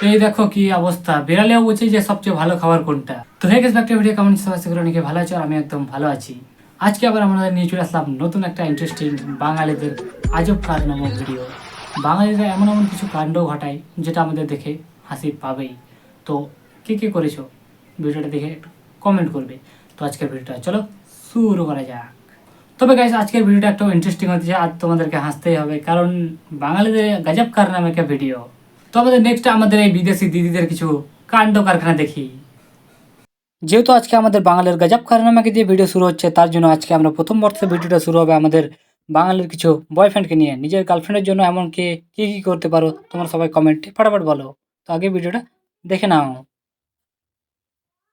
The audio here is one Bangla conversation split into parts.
এই দেখো কি অবস্থা, বিড়ালেও বলছে যে সবচেয়ে ভালো খাবার কোনটা। তো হয়ে গেছে একটা ভিডিও, কেমন সবাই সেগুলো অনেকে ভালো আছে আর আমি একদম ভালো আছি। আজকে আবার আমরা নিয়ে চলে আসলাম নতুন একটা ইন্টারেস্টিং বাঙালিদের আজব কাজ নামক ভিডিও। বাঙালিরা এমন এমন কিছু কাণ্ড ঘটায় যেটা আমাদের দেখে হাসি পাবেই। তো কে কে করেছো ভিডিওটা দেখে একটু কমেন্ট করবে। তো আজকের ভিডিওটা চলো শুরু করা যাক। তবে গাইস, আজকের ভিডিওটা একটু ইন্টারেস্টিং হচ্ছে, আর তোমাদেরকে হাসতেই হবে কারণ বাঙালিদের গজব কার নামে একটা ভিডিও। তো আমাদের নেক্সট আমাদের এই বিদেশি দিদিদের কিছু কাণ্ড কারখানা দেখি। যেহেতু আজকে আমাদের বাঙালির গজব কারনামাকে দিয়ে ভিডিও শুরু হচ্ছে, তার জন্য আজকে আমরা প্রথম বর্ষের ভিডিওটা শুরু হবে আমাদের বাঙালির কিছু বয়ফ্রেন্ডকে নিয়ে। নিজের গার্লফ্রেন্ডের জন্য এমন কি কি কি করতে পারো তোমরা সবাই কমেন্টে ফটাফট বলো। তো আগে ভিডিওটা দেখে নাও।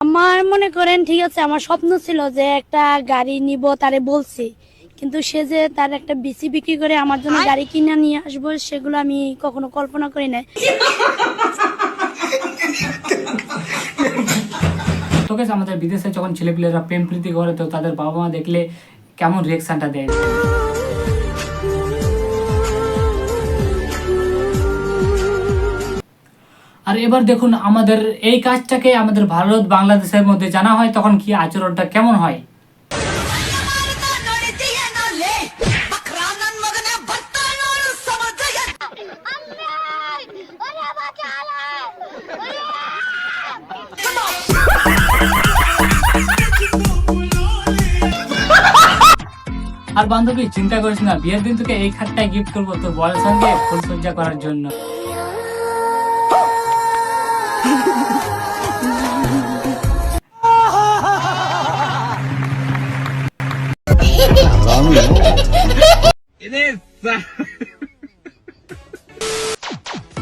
আমার মনে করেন ঠিক আছে, আমার স্বপ্ন ছিল যে একটা গাড়ি নিব, তারে বলছি, কিন্তু সে যে তার একটা বিসি বিক্রি করে আমার জন্য গাড়ি কিনে নিয়ে আসবো সেগুলো আমি কখনো কল্পনা করি না। তো guys, আমাদের বিদেশে যখন ছেলেপিলেরা প্রেম প্রীতি করে তো তাদের বাবা মা দেখলে কেমন রিয়েকশনটা দেয়। আর এবার দেখুন আমাদের এই কাজটাকে আমাদের ভারত বাংলাদেশের মধ্যে জানা হয় তখন কি আচরণটা কেমন হয়। আর বান্ধবী চিন্তা করিস না, বিয়ের দিন তোকে এই খাটটাই গিফট করবো তোর বরের সঙ্গে ফুলসজ্জা করার জন্য।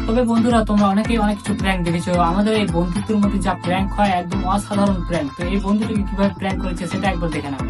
তবে বন্ধুরা, তোমরা অনেকেই অনেক কিছু প্র্যাঙ্ক দেখেছো। আমাদের এই বন্ধুত্বের মধ্যে যা প্র্যাঙ্ক হয় একদম অসাধারণ প্র্যাঙ্ক। তো এই বন্ধুটাকে কিভাবে প্র্যাঙ্ক করেছে সেটা একবার দেখে নাও।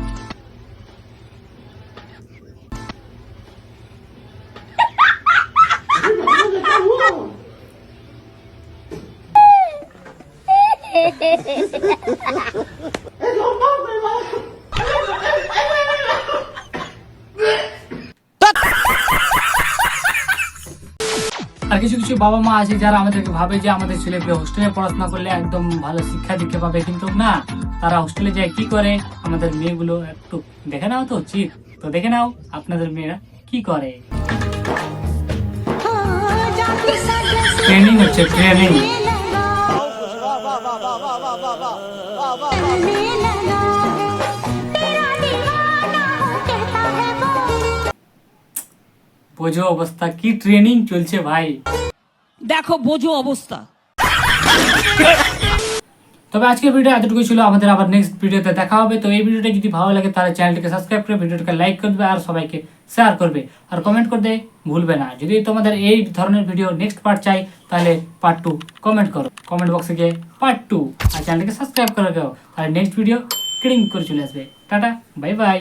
আর কিছু কিছু বাবা মা আছে যারা আমাদেরকে ভাবে যে আমাদের ছেলে হোস্টেলে পড়াশোনা করলে একদম ভালো শিক্ষা দীক্ষা পাবে, কিন্তু না, তারা হোস্টেলে যায় কি করে আমাদের মেয়েগুলো একটু দেখে নাও তো উচিত। তো দেখে নাও আপনাদের মেয়েরা কি করে। ট্রেনিং হচ্ছে, ট্রেনিং। বোঝো অবস্থা, কি ট্রেনিং চলছে ভাই, দেখো বোঝো অবস্থা। তবে আজকের ভিডিও এতটুকু ছিল, আমাদের আবার নেক্সট ভিডিওতে দেখা হবে। তো এই ভিডিওটা যদি ভালো লাগে তাহলে চ্যানেলটিকে সাবস্ক্রাইব করে ভিডিওটাকে লাইক করবে আর সবাইকে শেয়ার করবে আর কমেন্ট করতে ভুলবে না। যদি তোমাদের এই ধরনের ভিডিও নেক্সট পার্ট চাই তাহলে পার্ট 2 কমেন্ট করো, কমেন্ট বক্সে গিয়ে পার্ট 2, আর চ্যানেলটিকে সাবস্ক্রাইব করে দাও, তাহলে নেক্সট ভিডিও ক্লিক করে চলে আসবে। Tata, bye bye.